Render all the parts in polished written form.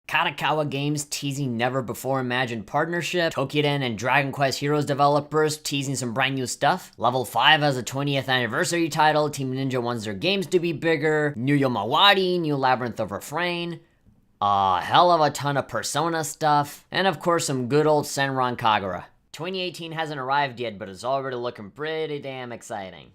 Katakawa Games teasing never before imagined partnership. Tokiden and Dragon Quest Heroes developers teasing some brand new stuff. Level 5 has a 20th anniversary title. Team Ninja wants their games to be bigger. New Yomawari, new Labyrinth of Refrain. A hell of a ton of Persona stuff. And of course some good old Senran Kagura. 2018 hasn't arrived yet, but it's already looking pretty damn exciting.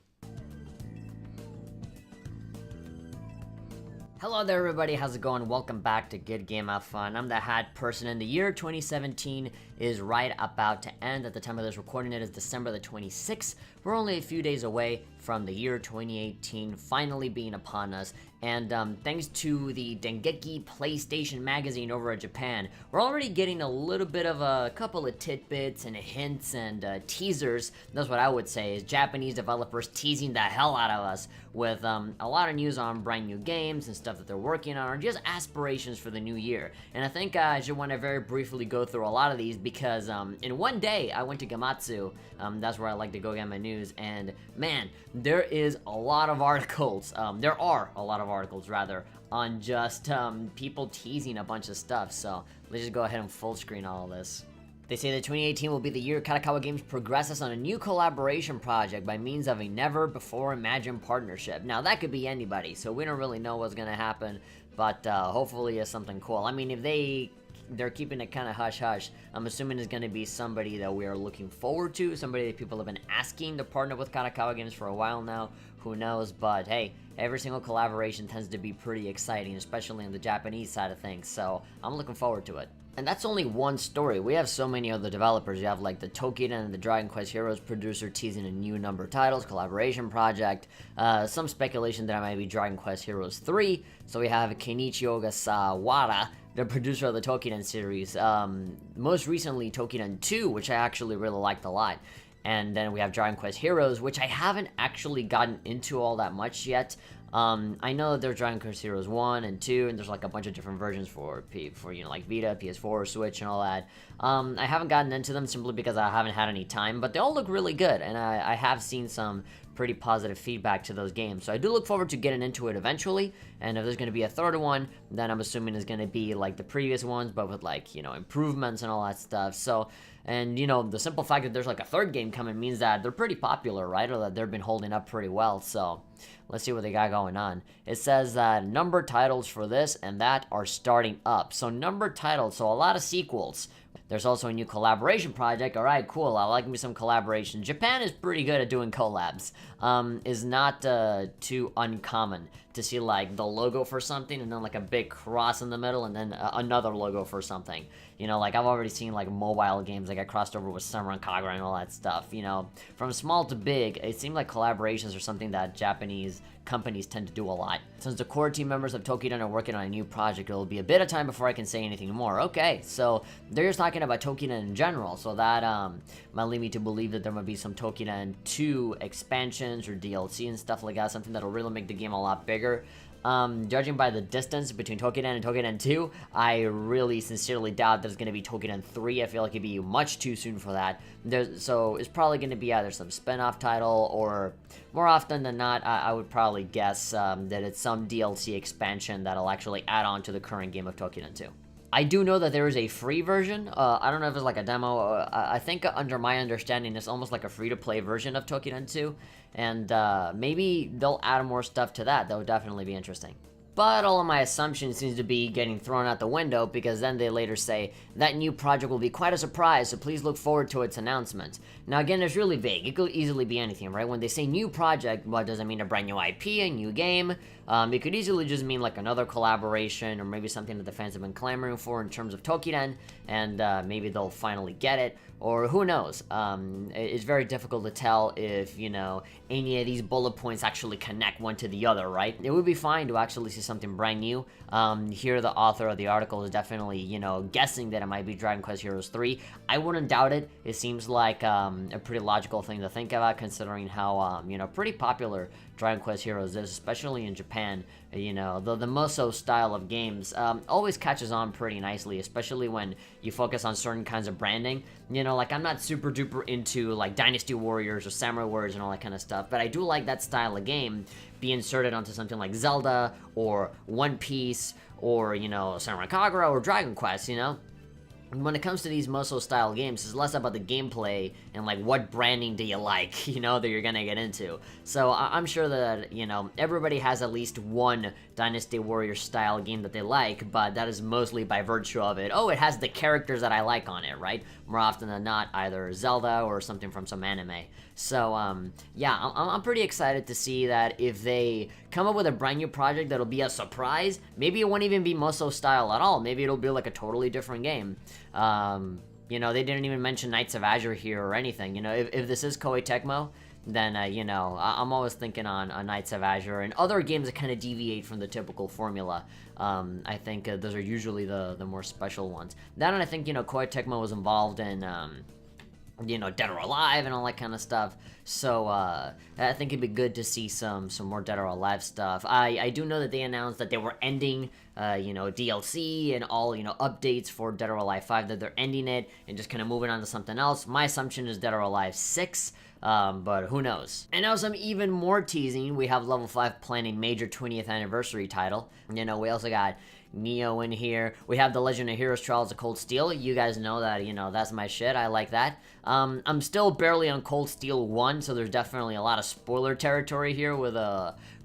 Hello there everybody, how's it going? Welcome back to Good Game Have Fun. I'm the Hat Person, and the year 2017 is right about to end. At the time of this recording, it is December the 26th. We're only a few days away from the year 2018 finally being upon us, and thanks to the Dengeki PlayStation magazine over at Japan, we're already getting a little bit of a couple of tidbits and hints and teasers. That's what I would say, is Japanese developers teasing the hell out of us with a lot of news on brand new games and stuff that they're working on, or just aspirations for the new year. And I think I just want to very briefly go through a lot of these because in one day I went to Gamatsu, that's where I like to go get my news, and man, there is a lot of articles, there are a lot of articles rather, on just people teasing a bunch of stuff. So let's just go ahead and full screen all of this. They say that 2018 will be the year Katakawa Games progresses on a new collaboration project by means of a never-before-imagined partnership. Now, that could be anybody, so we don't really know what's going to happen, but hopefully it's something cool. I mean, if they're keeping it kind of hush-hush, I'm assuming it's going to be somebody that we are looking forward to, somebody that people have been asking to partner with Katakawa Games for a while now. Who knows, but hey, every single collaboration tends to be pretty exciting, especially on the Japanese side of things, so I'm looking forward to it. And that's only one story. We have so many other developers. You have like the Tokiden and the Dragon Quest Heroes producer teasing a new number of titles, collaboration project, some speculation that it might be Dragon Quest Heroes 3. So we have Kenichi Ogasawara, the producer of the Tokiden series. Most recently Tokiden 2, which I actually really liked a lot. And then we have Dragon Quest Heroes, which I haven't actually gotten into all that much yet. I know that there's Dragon Quest Heroes 1 and 2, and there's like a bunch of different versions for you know, like Vita, PS4, Switch, and all that. I haven't gotten into them simply because I haven't had any time, but they all look really good, and I have seen some pretty positive feedback to those games. So I do look forward to getting into it eventually, and if there's going to be a third one, then I'm assuming it's going to be like the previous ones, but with like, you know, improvements and all that stuff. So, and you know, the simple fact that there's like a third game coming means that they're pretty popular, right? Or that they've been holding up pretty well. So let's see what they got going on. It says that numbered titles for this and that are starting up. So numbered titles, so a lot of sequels. There's also a new collaboration project. All right, cool. I like me some collaboration. Japan is pretty good at doing collabs. Is not too uncommon to see like the logo for something and then like a big cross in the middle and then another logo for something. You know, like I've already seen like mobile games that got crossed over with Senran Kagura and all that stuff. You know, from small to big, it seemed like collaborations are something that Japanese companies tend to do a lot. Since the core team members of Tokiden are working on a new project, it'll be a bit of time before I can say anything more. Okay, so they're just talking about Tokiden in general, so that might lead me to believe that there might be some Tokiden 2 expansions or DLC and stuff like that, something that'll really make the game a lot bigger. Judging by the distance between Tokiden and Tokiden 2, I really sincerely doubt there's going to be Tokiden 3. I feel like it'd be much too soon for that. So it's probably going to be either some spin-off title, or more often than not, I would probably guess that it's some DLC expansion that'll actually add on to the current game of Tokiden 2. I do know that there is a free version. I don't know if it's like a demo. I think under my understanding, it's almost like a free-to-play version of Tokiden 2. And maybe they'll add more stuff to that. That would definitely be interesting. But all of my assumptions seems to be getting thrown out the window, because then they later say that new project will be quite a surprise, so please look forward to its announcement. Now again, it's really vague. It could easily be anything, right? When they say new project, what does it mean? A brand new IP, a new game? It could easily just mean like another collaboration, or maybe something that the fans have been clamoring for in terms of Tokiden, and maybe they'll finally get it, or who knows. It's very difficult to tell if, you know, any of these bullet points actually connect one to the other, right? It would be fine to actually see something brand new. Here the author of the article is definitely, you know, guessing that it might be Dragon Quest Heroes 3. I wouldn't doubt it. It seems like a pretty logical thing to think about, considering how, you know, pretty popular Dragon Quest Heroes is, especially in Japan. You know, the Musou style of games always catches on pretty nicely, especially when you focus on certain kinds of branding. You know, like I'm not super duper into like Dynasty Warriors or Samurai Warriors and all that kind of stuff, but I do like that style of game be inserted onto something like Zelda or One Piece or, you know, Samurai Kagura or Dragon Quest, you know? When it comes to these Musou-style games, it's less about the gameplay and, like, what branding do you like, you know, that you're gonna get into. So I'm sure that, you know, everybody has at least one Dynasty Warrior-style game that they like, but that is mostly by virtue of it. Oh, it has the characters that I like on it, right? More often than not, either Zelda or something from some anime. So, yeah, I'm pretty excited to see that if they come up with a brand new project that'll be a surprise, maybe it won't even be Musou-style at all. Maybe it'll be, like, a totally different game. You know, they didn't even mention Knights of Azure here or anything. You know, if this is Koei Tecmo, then, you know, I'm always thinking on Knights of Azure and other games that kind of deviate from the typical formula. I think those are usually the more special ones. That and I think, you know, Koei Tecmo was involved in, you know, Dead or Alive and all that kind of stuff. So, I think it'd be good to see some more Dead or Alive stuff. I do know that they announced that they were ending, you know, DLC and all, you know, updates for Dead or Alive 5, that they're ending it and just kind of moving on to something else. My assumption is Dead or Alive 6, but who knows. And now some even more teasing. We have Level 5 planning major 20th anniversary title. You know, we also got Neo in here. We have the Legend of Heroes Trials of Cold Steel. You guys know that, you know, that's my shit. I like that. I'm still barely on Cold Steel 1, so there's definitely a lot of spoiler territory here with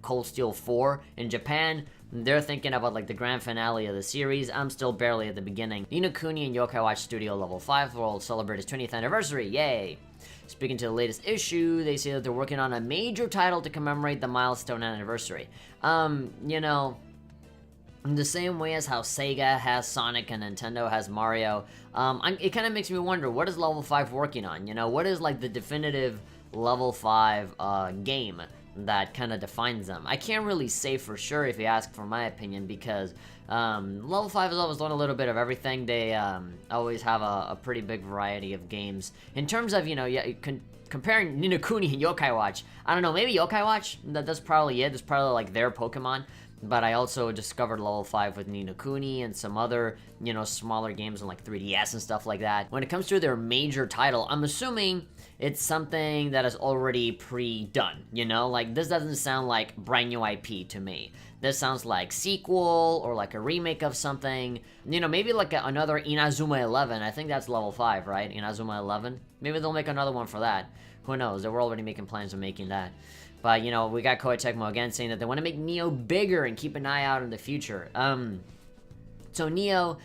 Cold Steel 4. In Japan, they're thinking about, like, the grand finale of the series. I'm still barely at the beginning. Ni no Kuni and Yokai Watch Studio Level 5 will celebrate its 20th anniversary. Yay! Speaking to the latest issue, they say that they're working on a major title to commemorate the milestone anniversary. You know, in the same way as how Sega has Sonic and Nintendo has Mario, it kind of makes me wonder, what is Level 5 working on? You know, what is, like, the definitive Level 5 game that kind of defines them? I can't really say for sure if you ask for my opinion, because Level 5 has always done a little bit of everything. They always have a pretty big variety of games. In terms of, you know, yeah, comparing Ni no Kuni and Yokai Watch, I don't know, maybe Yokai Watch, that's probably it. That's probably, like, their Pokemon. But I also discovered Level 5 with Ni no Kuni and some other, you know, smaller games on, like, 3DS and stuff like that. When it comes to their major title, I'm assuming it's something that is already pre-done, you know? Like, this doesn't sound like brand new IP to me. This sounds like sequel or like a remake of something. You know, maybe like another Inazuma 11. I think that's Level 5, right? Inazuma 11. Maybe they'll make another one for that. Who knows? They were already making plans of making that. But, you know, we got Koei Tecmo again saying that they want to make Neo bigger and keep an eye out in the future. So Neo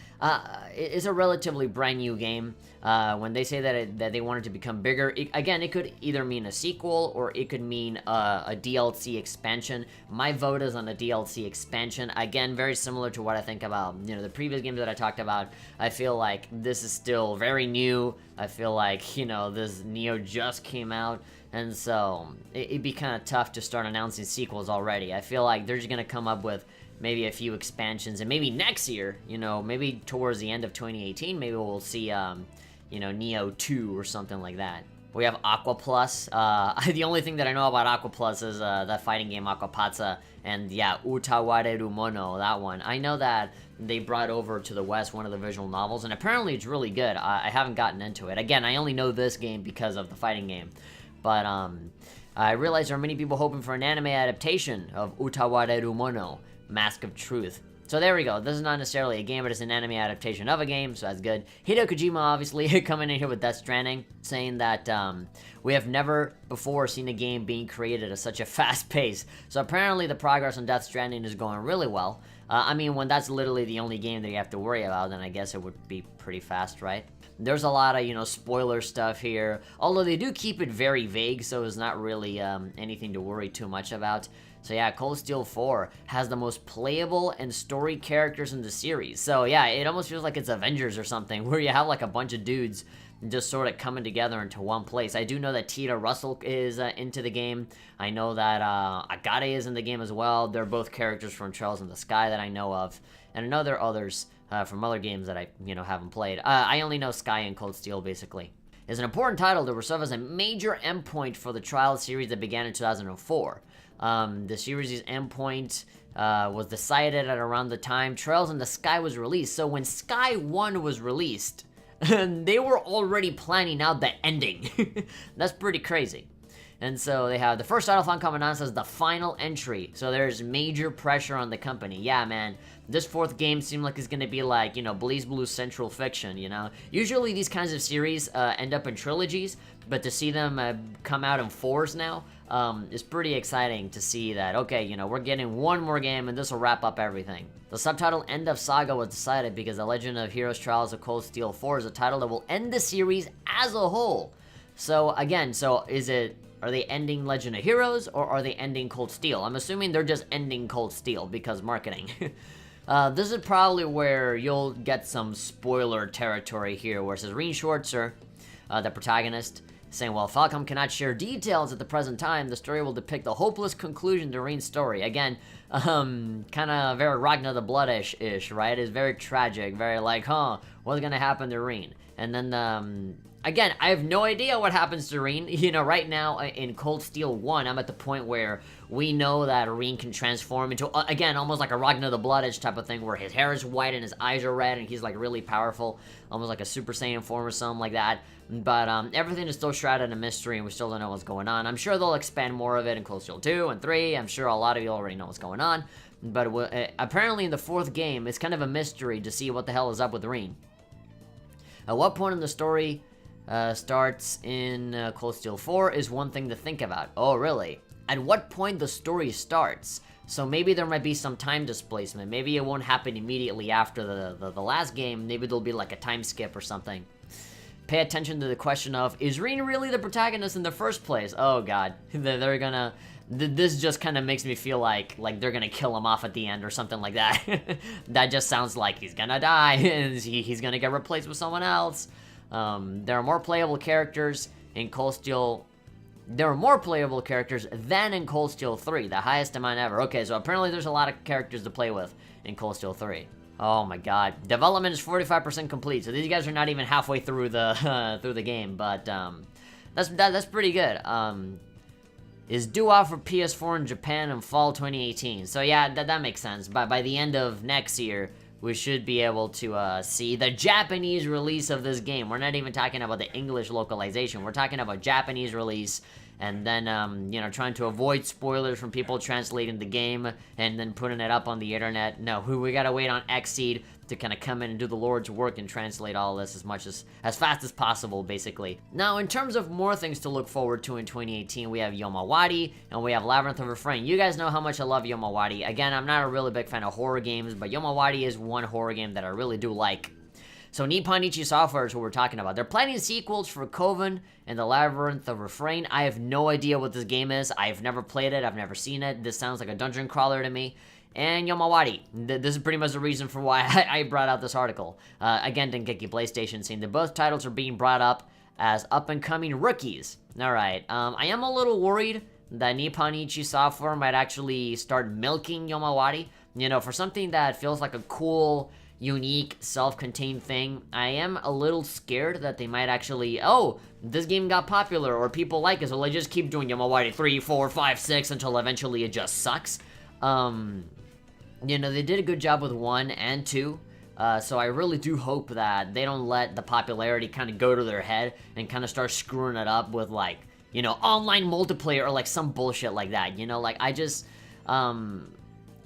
is a relatively brand new game. When they say that they want it to become bigger, again, it could either mean a sequel or it could mean a DLC expansion. My vote is on a DLC expansion. Again, very similar to what I think about, you know, the previous games that I talked about. I feel like this is still very new. I feel like, you know, this Neo just came out. And so, it'd be kind of tough to start announcing sequels already. I feel like they're just going to come up with maybe a few expansions, and maybe next year, you know, maybe towards the end of 2018, maybe we'll see, you know, Neo 2 or something like that. We have Aqua Plus. The only thing that I know about Aqua Plus is that fighting game Aqua Patsa, and yeah, Utawareru Mono, that one. I know that they brought over to the West one of the visual novels, and apparently it's really good. I haven't gotten into it. Again, I only know this game because of the fighting game. But, I realize there are many people hoping for an anime adaptation of Utawareru Mono, Mask of Truth. So there we go. This is not necessarily a game, but it's an anime adaptation of a game, so that's good. Hideo Kojima, obviously, coming in here with Death Stranding, saying that, we have never before seen a game being created at such a fast pace. So apparently the progress on Death Stranding is going really well. I mean, when that's literally the only game that you have to worry about, then I guess it would be pretty fast, right? There's a lot of, you know, spoiler stuff here, although they do keep it very vague, so it's not really anything to worry too much about. So yeah, Cold Steel 4 has the most playable and story characters in the series. So yeah, it almost feels like it's Avengers or something, where you have like a bunch of dudes just sort of coming together into one place. I do know that Tita Russell is into the game. I know that Agate is in the game as well. They're both characters from Trails in the Sky that I know of. And I know there are others from other games that I, you know, haven't played. I only know Sky and Cold Steel, basically. It's an important title that will serve as a major endpoint for the Trials series that began in 2004. The series' endpoint was decided at around the time Trails in the Sky was released. So when Sky 1 was released, they were already planning out the ending. That's pretty crazy. And so they have the first title font come announced as the final entry. So there's major pressure on the company. Yeah, man. This fourth game seemed like it's gonna be like, you know, Blaze Blue Central Fiction, you know? Usually these kinds of series end up in trilogies, but to see them come out in 4s now is pretty exciting to see that, okay, you know, we're getting one more game and this will wrap up everything. The subtitle End of Saga was decided because The Legend of Heroes Trials of Cold Steel 4 is a title that will end the series as a whole. So again, are they ending Legend of Heroes, or are they ending Cold Steel? I'm assuming they're just ending Cold Steel because marketing. This is probably where you'll get some spoiler territory here, where it says Rean Schwarzer, the protagonist, saying, while Falcom cannot share details at the present time, the story will depict the hopeless conclusion to Rean's story. Again, kind of very Ragnar the Blood-ish, right? It's very tragic, very like, what's gonna happen to Rean? And then, again, I have no idea what happens to Rean. You know, right now in Cold Steel 1, I'm at the point where we know that Rean can transform into, again, almost like a Ragnar the Blood-ish type of thing, where his hair is white and his eyes are red and he's like really powerful, almost like a Super Saiyan form or something like that. But everything is still shrouded in mystery and we still don't know what's going on. I'm sure they'll expand more of it in Cold Steel 2 and 3. I'm sure a lot of you already know what's going on. But apparently in the fourth game, it's kind of a mystery to see what the hell is up with Rean. At what point in the story starts in Cold Steel 4 is one thing to think about. Oh, really? At what point the story starts? So maybe there might be some time displacement. Maybe it won't happen immediately after the last game. Maybe there'll be like a time skip or something. Pay attention to the question of, is Rean really the protagonist in the first place? Oh god, they're gonna... This just kind of makes me feel like they're gonna kill him off at the end or something like that. That just sounds like he's gonna die and he's gonna get replaced with someone else. There are more playable characters in Cold Steel. There are more playable characters than in Cold Steel 3, the highest amount ever. Okay, so apparently there's a lot of characters to play with in Cold Steel 3. Oh my god. Development is 45% complete, so these guys are not even halfway through the game, but that's pretty good. Is due out for PS4 in Japan in fall 2018. So yeah, that makes sense. By the end of next year, we should be able to see the Japanese release of this game. We're not even talking about the English localization. We're talking about Japanese release, and then, you know, trying to avoid spoilers from people translating the game and then putting it up on the internet. No, we gotta wait on Xseed to kind of come in and do the Lord's work and translate all this as fast as possible, basically. Now, in terms of more things to look forward to in 2018, we have Yomawari and we have Labyrinth of Refrain. You guys know how much I love Yomawari. Again, I'm not a really big fan of horror games, but Yomawari is one horror game that I really do like. So Nippon Ichi Software is what we're talking about. They're planning sequels for Coven and the Labyrinth of Refrain. I have no idea what this game is. I've never played it. I've never seen it. This sounds like a dungeon crawler to me. And Yomawari. This is pretty much the reason for why I brought out this article. Again, Dengeki PlayStation saying that both titles are being brought up as up-and-coming rookies. Alright, I am a little worried that Nippon Ichi Software might actually start milking Yomawari. You know, for something that feels like a cool, unique, self-contained thing, I am a little scared that they might actually, oh, this game got popular, or people like it, so let's just keep doing Yomawari 3, 4, 5, 6 until eventually it just sucks. You know, they did a good job with 1 and 2, so I really do hope that they don't let the popularity kind of go to their head and kind of start screwing it up with, like, you know, online multiplayer or, like, some bullshit like that, you know? Like,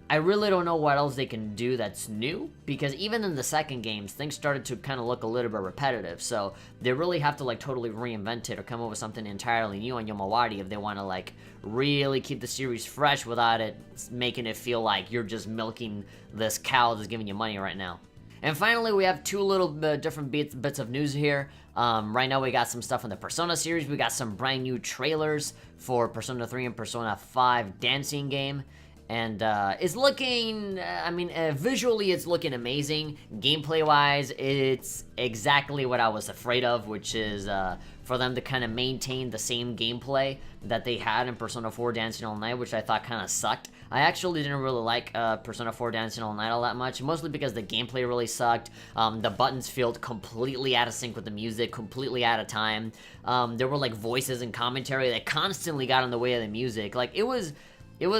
I really don't know what else they can do that's new, because even in the second games, things started to kind of look a little bit repetitive, so they really have to, like, totally reinvent it or come up with something entirely new on Yomawari if they want to, like, really keep the series fresh without it making it feel like you're just milking this cow that's giving you money right now. And finally, we have two little different bits of news here. Right now, we got some stuff in the Persona series. We got some brand new trailers for Persona 3 and Persona 5 dancing game. And it's looking, I mean, visually it's looking amazing. Gameplay-wise, it's exactly what I was afraid of, which is for them to kind of maintain the same gameplay that they had in Persona 4 Dancing All Night, which I thought kind of sucked. I actually didn't really like Persona 4 Dancing All Night all that much, mostly because the gameplay really sucked. The buttons felt completely out of sync with the music, completely out of time. There were like voices and commentary that constantly got in the way of the music. Like, it was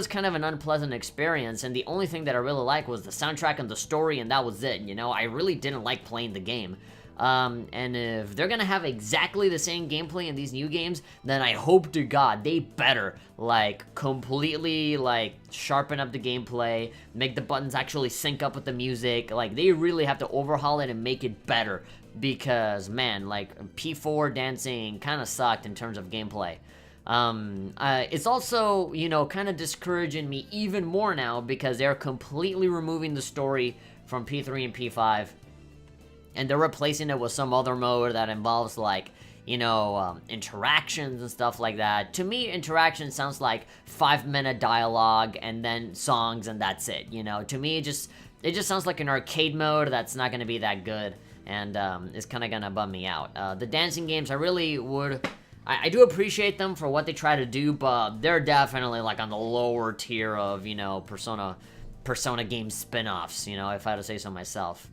kind of an unpleasant experience, and the only thing that I really liked was the soundtrack and the story, and that was it, you know? I really didn't like playing the game. And if they're gonna have exactly the same gameplay in these new games, then I hope to God they better, like, completely, like, sharpen up the gameplay, make the buttons actually sync up with the music. Like, they really have to overhaul it and make it better, because, man, like, P4 dancing kind of sucked in terms of gameplay. It's also, you know, kind of discouraging me even more now, because they're completely removing the story from P3 and P5, and they're replacing it with some other mode that involves, like, you know, interactions and stuff like that. To me, interaction sounds like 5-minute dialogue and then songs, and that's it, you know? To me, it just sounds like an arcade mode that's not gonna be that good, and it's kind of gonna bum me out. The dancing games, I really would... I do appreciate them for what they try to do, but they're definitely, like, on the lower tier of, you know, Persona game spin-offs, you know, if I had to say so myself.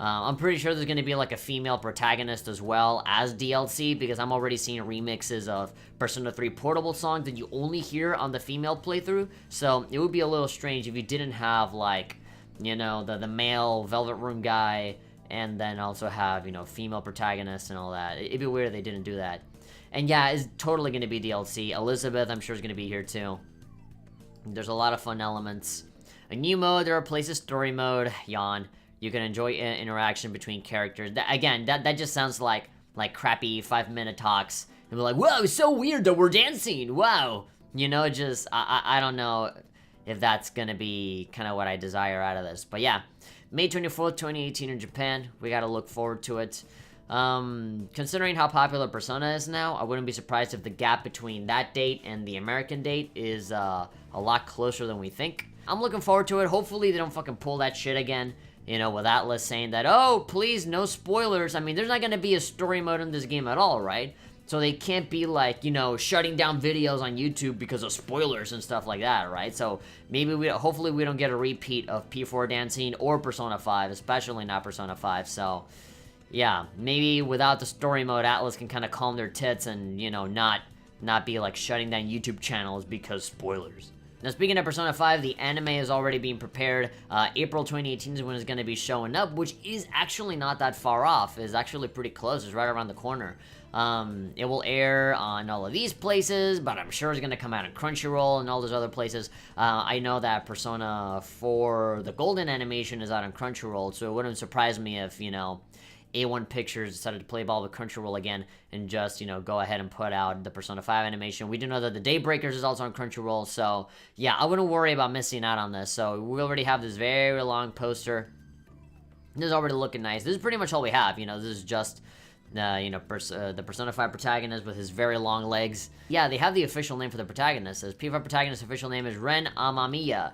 I'm pretty sure there's going to be, like, a female protagonist as well as DLC, because I'm already seeing remixes of Persona 3 Portable songs that you only hear on the female playthrough, so it would be a little strange if you didn't have, like, you know, the male Velvet Room guy, and then also have, you know, female protagonists and all that. It'd be weird if they didn't do that. And yeah, it's totally going to be DLC. Elizabeth, I'm sure, is going to be here too. There's a lot of fun elements. A new mode that replaces story mode. Yawn. You can enjoy interaction between characters. That just sounds like crappy 5-minute talks. And be like, whoa, it's so weird that we're dancing. Wow. You know, just, I don't know if that's going to be kind of what I desire out of this. But yeah, May 24th, 2018 in Japan. We got to look forward to it. Considering how popular Persona is now, I wouldn't be surprised if the gap between that date and the American date is a lot closer than we think. I'm looking forward to it. Hopefully they don't fucking pull that shit again, you know, with Atlas saying that, oh, please, no spoilers. I mean, there's not gonna be a story mode in this game at all, right? So they can't be, like, you know, shutting down videos on YouTube because of spoilers and stuff like that, right? So maybe hopefully we don't get a repeat of P4 dancing or Persona 5, especially not Persona 5, so... yeah, maybe without the story mode, Atlas can kind of calm their tits and, you know, not be, like, shutting down YouTube channels because spoilers. Now, speaking of Persona 5, the anime is already being prepared. April 2018 is when it's going to be showing up, which is actually not that far off. It's actually pretty close. It's right around the corner. It will air on all of these places, but I'm sure it's going to come out on Crunchyroll and all those other places. I know that Persona 4, the Golden animation, is out on Crunchyroll, so it wouldn't surprise me if, you know, A1 Pictures decided to play ball with Crunchyroll again and just, you know, go ahead and put out the Persona 5 animation. We do know that the Daybreakers is also on Crunchyroll, so yeah, I wouldn't worry about missing out on this. So we already have this very long poster. This is already looking nice. This is pretty much all we have, you know, this is just, you know, the Persona 5 protagonist with his very long legs. Yeah, they have the official name for the protagonist. The P5 protagonist's official name is Ren Amamiya,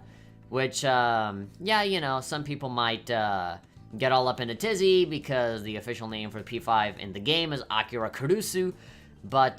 which, yeah, you know, some people might, get all up in a tizzy because the official name for P5 in the game is Akira Kurusu, but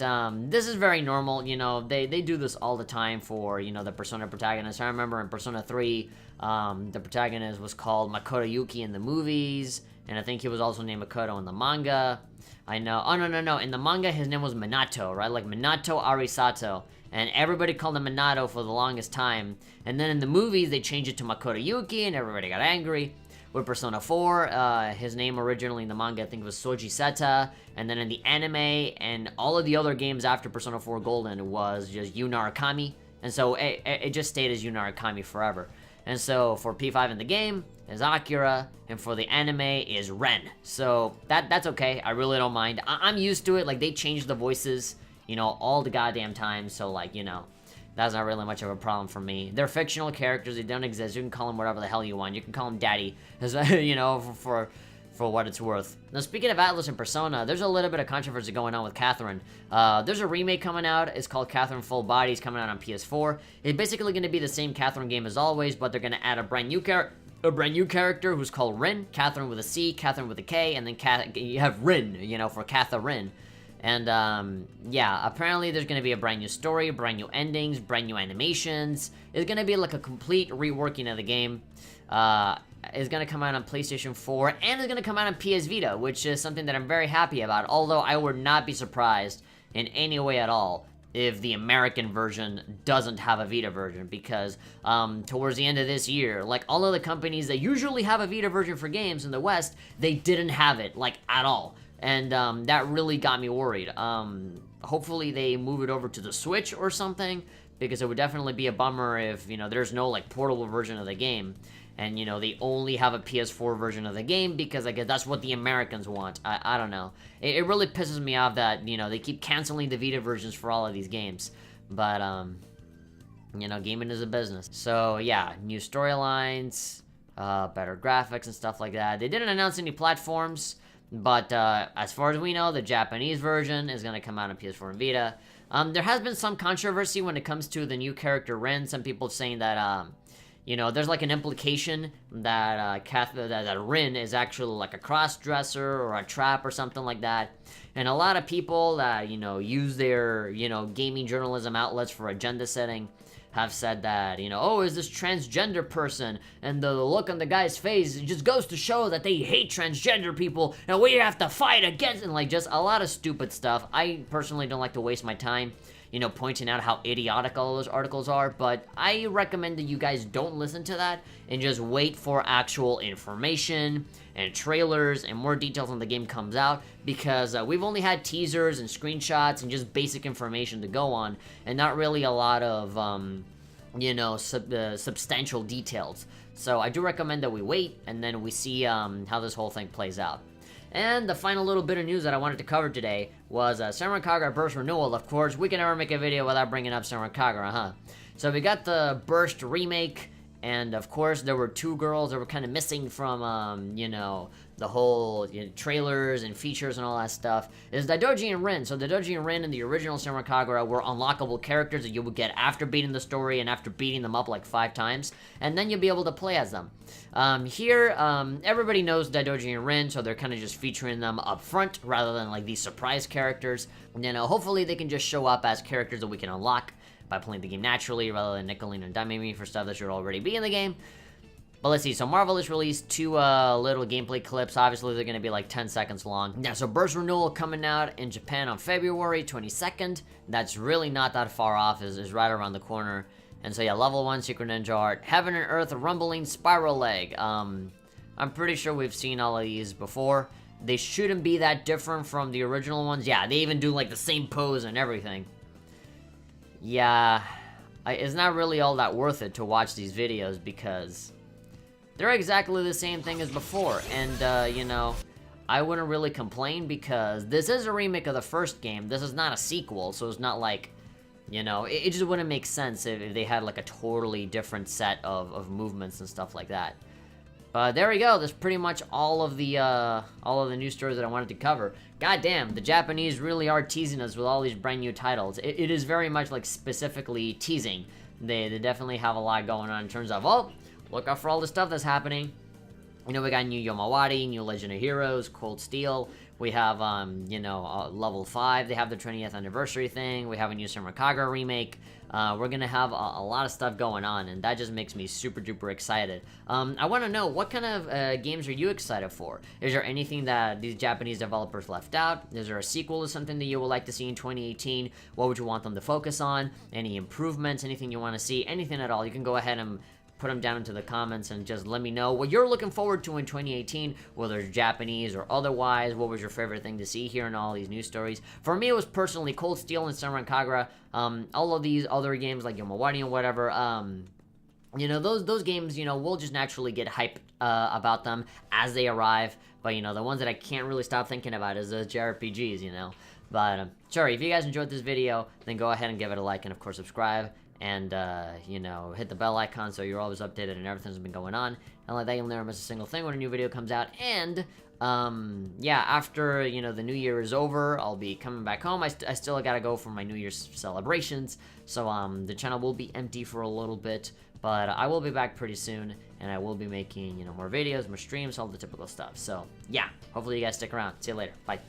this is very normal, you know, they do this all the time for, you know, the Persona protagonist. I remember in Persona 3, the protagonist was called Makoto Yuki in the movies, and I think he was also named Makoto in the manga. I know, oh no, in the manga his name was Minato, right, like Minato Arisato, and everybody called him Minato for the longest time, and then in the movies they changed it to Makoto Yuki, and everybody got angry. With Persona 4, his name originally in the manga, I think it was Soji Seta, and then in the anime and all of the other games after Persona 4 Golden was just Yu Narukami, and so it just stayed as Yu Narukami forever. And so for P5 in the game is Akira, and for the anime is Ren. So that's okay, I really don't mind. I'm used to it, like they changed the voices, you know, all the goddamn time, so like, you know, that's not really much of a problem for me. They're fictional characters, they don't exist. You can call them whatever the hell you want. You can call them Daddy, you know, for what it's worth. Now, speaking of Atlas and Persona, there's a little bit of controversy going on with Catherine. There's a remake coming out. It's called Catherine Full Body. It's coming out on PS4. It's basically going to be the same Catherine game as always, but they're going to add a brand new character who's called Rin. Catherine with a C, Catherine with a K, and then you have Rin, you know, for Catherine. And, yeah, apparently there's gonna be a brand new story, brand new endings, brand new animations. It's gonna be like a complete reworking of the game. It's gonna come out on PlayStation 4, and it's gonna come out on PS Vita, which is something that I'm very happy about, although I would not be surprised in any way at all if the American version doesn't have a Vita version, because towards the end of this year, like, all of the companies that usually have a Vita version for games in the West, they didn't have it, like, at all. And that really got me worried. Hopefully they move it over to the Switch or something, because it would definitely be a bummer if, you know, there's no, like, portable version of the game, and, you know, they only have a PS4 version of the game, because I guess that's what the Americans want. I don't know. It really pisses me off that, you know, they keep canceling the Vita versions for all of these games. But, you know, gaming is a business. So, yeah, new storylines, better graphics and stuff like that. They didn't announce any platforms, but as far as we know, the Japanese version is going to come out on PS4 and Vita. There has been some controversy when it comes to the new character Rin. Some people saying that, you know, there's like an implication that that Rin is actually like a cross-dresser or a trap or something like that. And a lot of people that, you know, use their, you know, gaming journalism outlets for agenda setting have said that, you know, oh, is this transgender person? And the look on the guy's face, it just goes to show that they hate transgender people, and we have to fight against, and like, just a lot of stupid stuff. I personally don't like to waste my time, you know, pointing out how idiotic all those articles are, but I recommend that you guys don't listen to that, and just wait for actual information, and trailers, and more details on the game comes out, because we've only had teasers and screenshots and just basic information to go on, and not really a lot of, you know, substantial details. So I do recommend that we wait, and then we see how this whole thing plays out. And the final little bit of news that I wanted to cover today was Samurai Kagura Burst Renewal. Of course, we can never make a video without bringing up Samurai Kagura, huh? So we got the Burst remake, and of course there were two girls that were kind of missing from, you know, the whole, you know, trailers and features and all that stuff. Is Daidoji and Rin. So Daidoji and Rin in the original Samurai Kagura were unlockable characters that you would get after beating the story and after beating them up like 5 times, and then you'll be able to play as them. Here, everybody knows Daidoji and Rin, so they're kind of just featuring them up front rather than like these surprise characters. And, you know, hopefully they can just show up as characters that we can unlock by playing the game naturally rather than nickeling and diming me for stuff that should already be in the game. But let's see, so Marvel has released 2 little gameplay clips. Obviously, they're going to be like 10 seconds long. Yeah, so Burst Renewal coming out in Japan on February 22nd. That's really not that far off, is right around the corner. And so yeah, level 1 Secret Ninja Art, Heaven and Earth Rumbling Spiral Leg. I'm pretty sure we've seen all of these before. They shouldn't be that different from the original ones. Yeah, they even do like the same pose and everything. Yeah, it's not really all that worth it to watch these videos because they're exactly the same thing as before, and, you know, I wouldn't really complain because this is a remake of the first game. This is not a sequel, so it's not like, you know, it just wouldn't make sense if they had, like, a totally different set of movements and stuff like that. But there we go. That's pretty much all of the news stories that I wanted to cover. God damn, the Japanese really are teasing us with all these brand new titles. It is very much, like, specifically teasing. They definitely have a lot going on in terms of, oh, look out for all the stuff that's happening. You know, we got new Yomawari, new Legend of Heroes, Cold Steel. We have, you know, Level 5. They have the 20th anniversary thing. We have a new Samurai Kagura remake. We're gonna have a lot of stuff going on, and that just makes me super duper excited. I want to know, what kind of games are you excited for? Is there anything that these Japanese developers left out? Is there a sequel to something that you would like to see in 2018? What would you want them to focus on? Any improvements? Anything you want to see? Anything at all? You can go ahead and put them down into the comments and just let me know what you're looking forward to in 2018, whether it's Japanese or otherwise. What was your favorite thing to see here in all these news stories? For me, it was personally Cold Steel and Samurai Kagura. All of these other games like Yomawari and whatever, you know, those games, you know, we'll just naturally get hyped about them as they arrive. But, you know, the ones that I can't really stop thinking about is the JRPGs, you know. But, sure, if you guys enjoyed this video, then go ahead and give it a like and, of course, subscribe. And, you know, hit the bell icon so you're always updated and everything's been going on. And like that, you'll never miss a single thing when a new video comes out. And, yeah, after, you know, the new year is over, I'll be coming back home. I still gotta go for my New Year's celebrations. So, the channel will be empty for a little bit. But I will be back pretty soon. And I will be making, you know, more videos, more streams, all the typical stuff. So, yeah, hopefully you guys stick around. See you later. Bye.